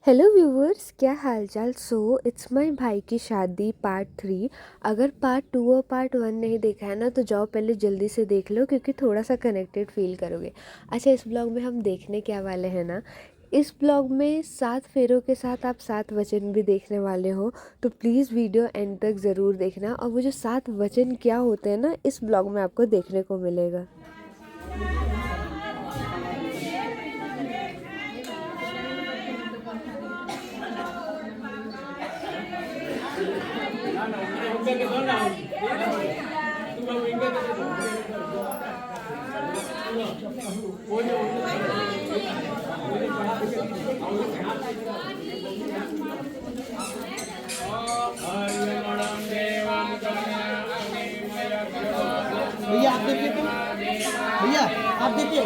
Hello viewers, क्या हालचाल। It's my भाई की शादी पार्ट 3। अगर पार्ट 2 और पार्ट 1 नहीं देखा है ना तो जाओ पहले जल्दी से देख लो, क्योंकि थोड़ा सा कनेक्टेड फील करोगे। अच्छा, इस ब्लॉग में हम देखने क्या वाले हैं ना, इस ब्लॉग में 7 फेरों के साथ आप 7 वचन भी देखने वाले हो। तो प्लीज़ वीडियो एंड तक ज़रूर देखना, और वो जो 7 वचन क्या होते हैं ना, इस ब्लॉग में आपको देखने को मिलेगा। भैया आप देखिए, तो भैया आप देखिए।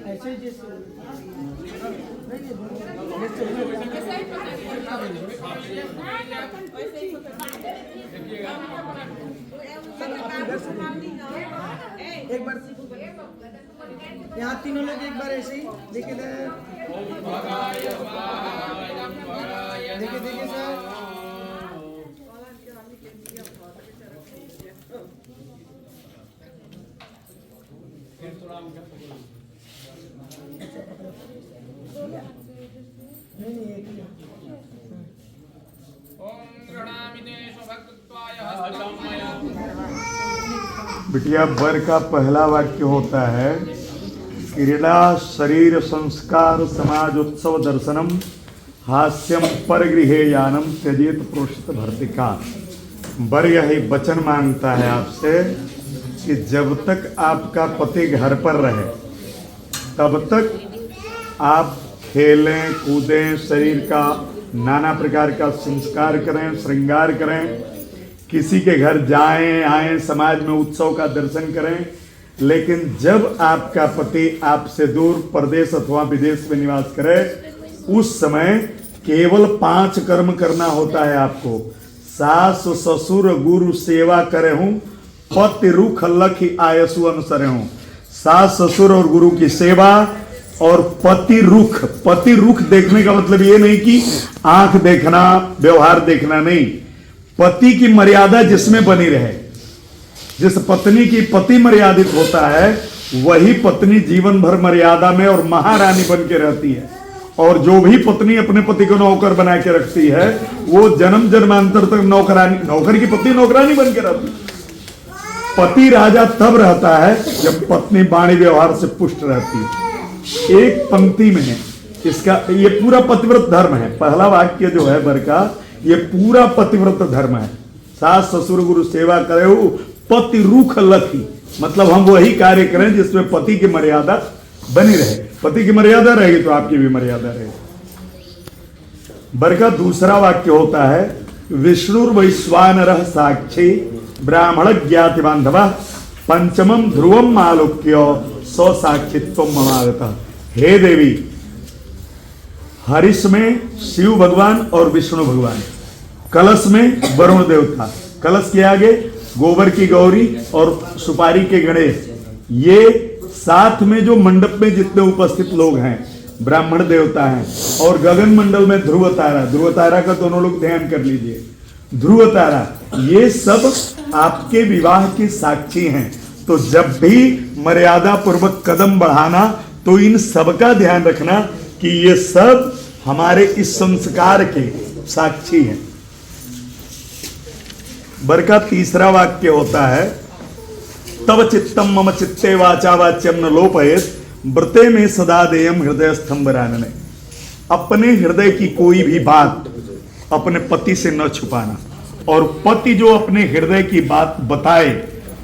ऐसे ही एक बार यहाँ तीनों लोग एक बार ऐसे ही देखिए देखिए देखिए सर। बिटिया, वर का पहला वाक्य होता है क्रीड़ा शरीर संस्कार समाज उत्सव दर्शनम हास्यम परगृहे यानम त्यजेत प्रोषित भर्तिका। वर यही वचन मांगता है आपसे कि जब तक आपका पति घर पर रहे तब तक आप खेलें कूदें, शरीर का नाना प्रकार का संस्कार करें, श्रृंगार करें, किसी के घर जाएं आएं, समाज में उत्सव का दर्शन करें। लेकिन जब आपका पति आपसे दूर प्रदेश अथवा विदेश में निवास करे, उस समय केवल 5 कर्म करना होता है आपको। सास ससुर गुरु सेवा करे हूँ, पति रुख लखी आयसु अनुसरे हूँ। सास ससुर और गुरु की सेवा और पति रुख देखने का मतलब ये नहीं कि आंख देखना, व्यवहार देखना, नहीं। पति की मर्यादा जिसमें बनी रहे, जिस पत्नी की पति मर्यादित होता है वही पत्नी जीवन भर मर्यादा में और महारानी बन के रहती है। और जो भी पत्नी अपने पति को नौकर बना के रखती है वो जन्म जन्मांतर तक नौकरानी, नौकर की पत्नी नौकरानी बन के रहती है। पति राजा तब रहता है जब पत्नी वाणी व्यवहार से पुष्ट रहती है। एक पंक्ति में इसका ये पूरा पतिव्रत धर्म है। पहला वाक्य जो है वर का, ये पूरा पतिव्रत धर्म है। सास ससुर गुरु सेवा करे हो, पति रुख लखी, मतलब हम वही कार्य करें जिसमें पति की मर्यादा बनी रहे। पति की मर्यादा रहेगी तो आपकी भी मर्यादा रहेगी। वर का दूसरा वाक्य होता है विष्णुर्वैश्वानरः साक्षी ब्राह्मण ज्ञाति बांधव पंचमम ध्रुवम आलोक्य स्वसाक्षित्व ममागतः। हे देवी, हरिश में शिव भगवान और विष्णु भगवान, कलश में वरुण देवता, कलश के आगे गोबर की गौरी और सुपारी के गणेश, ये साथ में जो मंडप में जितने उपस्थित लोग हैं ब्राह्मण देवता हैं, और गगन मंडल में ध्रुव तारा, ध्रुव तारा का दोनों लोग ध्यान कर लीजिए, ध्रुव तारा, ये सब आपके विवाह की साक्षी हैं। तो जब भी मर्यादा पूर्वक कदम बढ़ाना तो इन सब का ध्यान रखना कि ये सब हमारे इस संस्कार के साक्षी हैं। वर का तीसरा वाक्य होता है तव चित्तम मम चित्ते वाचा वाच्यम न लोपयेत व्रते में सदा देयम हृदय स्तंभरानने। अपने हृदय की कोई भी बात अपने पति से न छुपाना, और पति जो अपने हृदय की बात बताए,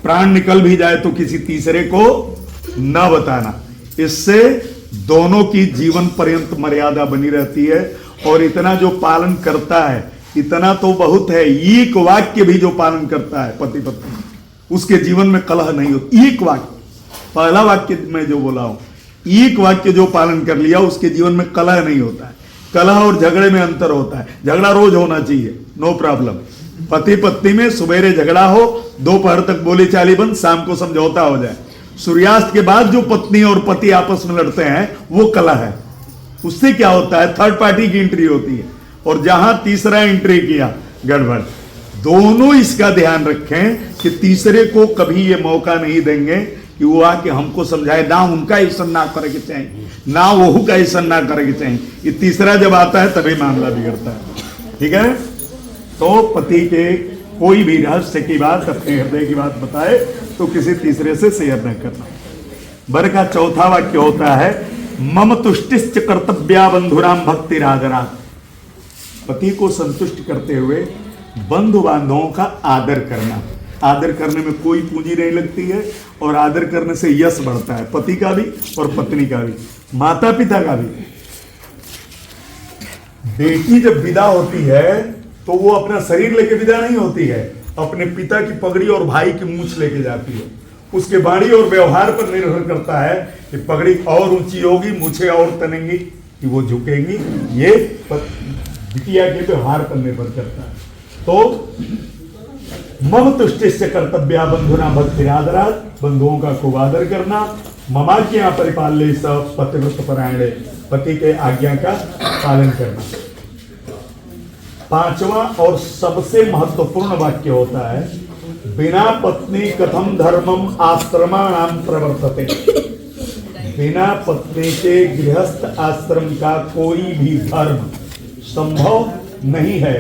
प्राण निकल भी जाए तो किसी तीसरे को न बताना। इससे दोनों की जीवन पर्यंत मर्यादा बनी रहती है। और इतना जो पालन करता है, इतना तो बहुत है, एक वाक्य भी जो पालन करता है पति पत्नी, उसके जीवन में कलह नहीं होती। एक वाक्य, पहला वाक्य मैं जो बोला हूं, एक वाक्य जो पालन कर लिया उसके जीवन में कलह नहीं होता है। कलह और झगड़े में अंतर होता है। झगड़ा रोज होना चाहिए, नो प्रॉब्लम। पति पत्नी में सवेरे झगड़ा हो, दोपहर तक बोली चाली बंद, शाम को समझौता हो जाए। सूर्यास्त के बाद जो पत्नी और पति आपस में लड़ते हैं वो कलह है। उससे क्या होता है, थर्ड पार्टी की एंट्री होती है, और जहां तीसरा एंट्री किया गड़बड़। दोनों इसका ध्यान रखें कि तीसरे को कभी ये मौका नहीं देंगे कि वो आके हमको समझाए, ना उनका ऐसा ना करे के चाहिए, ना वो का ऐसा ना करे के चाहिए। ये तीसरा जब आता है तभी मामला बिगड़ता है। ठीक है, तो पति के कोई भी रहस्य की बात, अपने हृदय की बात बताए तो किसी तीसरे से शेयर न करना। वर का चौथा वाक्य होता है मम तुष्टिश्च कर्तव्या बंधुराम भक्ति राधरात। पति को संतुष्ट करते हुए बंधु बांधवों का आदर करना। आदर करने में कोई पूंजी नहीं लगती है, और आदर करने से यश बढ़ता है, पति का भी और पत्नी का भी, माता पिता का भी। बेटी जब विदा होती है तो वो अपना शरीर लेके विदा नहीं होती है, अपने पिता की पगड़ी और भाई की मूंछ लेके जाती है। उसके वाणी और व्यवहार पर निर्भर करता है कि पगड़ी और ऊंची होगी, मूछें और तनेंगी कि वो झुकेंगी। ये बिटिया के व्यवहार पर निर्भर करता है। तो मम तुष्टिश्च कर्तव्या बंधुना भक्तिरादरात्, बंधुओं का खूब आदर करना। ममाज्ञा परिपाल्य सब पतिव्रत परायणे, पति के आज्ञा का पालन करना। पांचवा और सबसे महत्वपूर्ण वाक्य होता है बिना पत्नी कथम धर्मम आश्रमाणाम प्रवर्तते। बिना पत्नी के गृहस्थ आश्रम का कोई भी धर्म संभव नहीं है।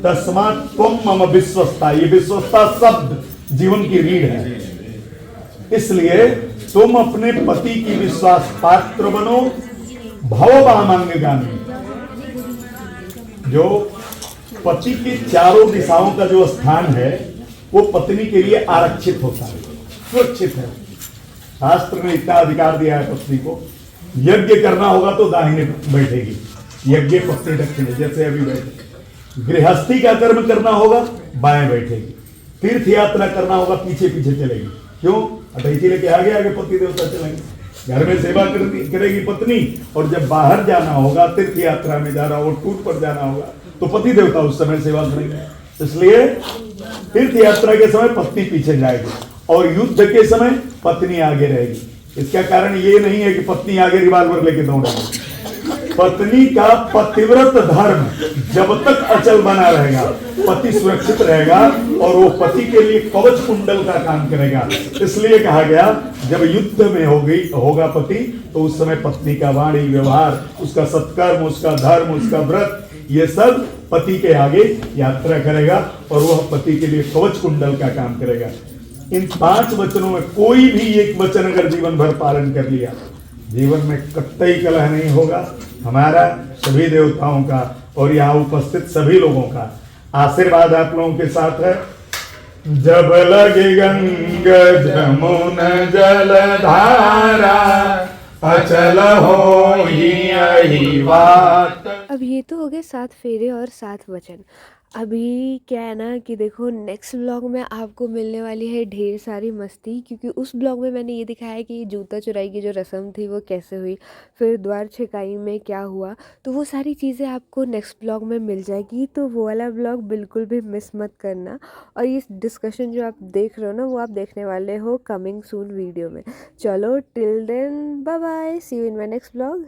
तस्मात् त्वम मम विश्वस्ता, ये विश्वस्ता शब्द जीवन की रीढ़ है। इसलिए तुम अपने पति की विश्वास पात्र बनो। भववामांगगामी, जो पति की चारों दिशाओं का जो स्थान है वो पत्नी के लिए आरक्षित होता है, सुरक्षित है। शास्त्र ने इतना अधिकार दिया है पत्नी को, यज्ञ करना होगा तो दाहिने बैठेगी, यज्ञ पत्नी दक्षिणे, जैसे अभी बैठे। गृहस्थी का कर्म करना होगा बाएं बैठेगी, तीर्थ यात्रा करना होगा पीछे पीछे चलेगी। क्यों? अटैची लेके आगे आगे पति देवता चलेंगे। घर में सेवा करेगी पत्नी, और जब बाहर जाना होगा, तीर्थ यात्रा में जाना होगा, टूर पर जाना होगा, तो पति देवता उस समय सेवा करेंगे। इसलिए तीर्थ यात्रा के समय पत्नी पीछे जाएगी, और युद्ध के समय पत्नी आगे रहेगी। इसका कारण ये नहीं है कि पत्नी आगे रिवाल्वर लेके दौड़ेगी। पत्नी का पतिव्रत धर्म जब तक अचल बना रहेगा, पति सुरक्षित रहेगा, और वो पति के लिए कवच कुंडल का काम करेगा। इसलिए कहा गया जब युद्ध में होगा पति, तो उस समय पत्नी का वाणी व्यवहार, उसका सत्कर्म, उसका धर्म, उसका व्रत, ये सब पति के आगे यात्रा करेगा, और वह पति के लिए कवच कुंडल का काम करेगा। इन 5 वचनों में कोई भी एक वचन अगर जीवन भर पालन कर लिया, जीवन में कतई कलह नहीं होगा। हमारा सभी देवताओं का और यहाँ उपस्थित सभी लोगों का आशीर्वाद आप लोगों के साथ है। जब लगे गंगा जमुना जलधारा, अचल हो ही बात। अब ये तो हो गए 7 फेरे और 7 वचन। अभी क्या है ना कि देखो नेक्स्ट व्लॉग में आपको मिलने वाली है ढेर सारी मस्ती, क्योंकि उस ब्लॉग में मैंने ये दिखाया है कि जूता चुराई की जो रस्म थी वो कैसे हुई, फिर द्वार छिकाई में क्या हुआ, तो वो सारी चीज़ें आपको नेक्स्ट ब्लॉग में मिल जाएगी, तो वो वाला ब्लॉग बिल्कुल भी मिस मत करना। और ये डिस्कशन जो आप देख रहे हो ना वो आप देखने वाले हो कमिंग सून वीडियो में। चलो till then bye bye, see you in my next blog.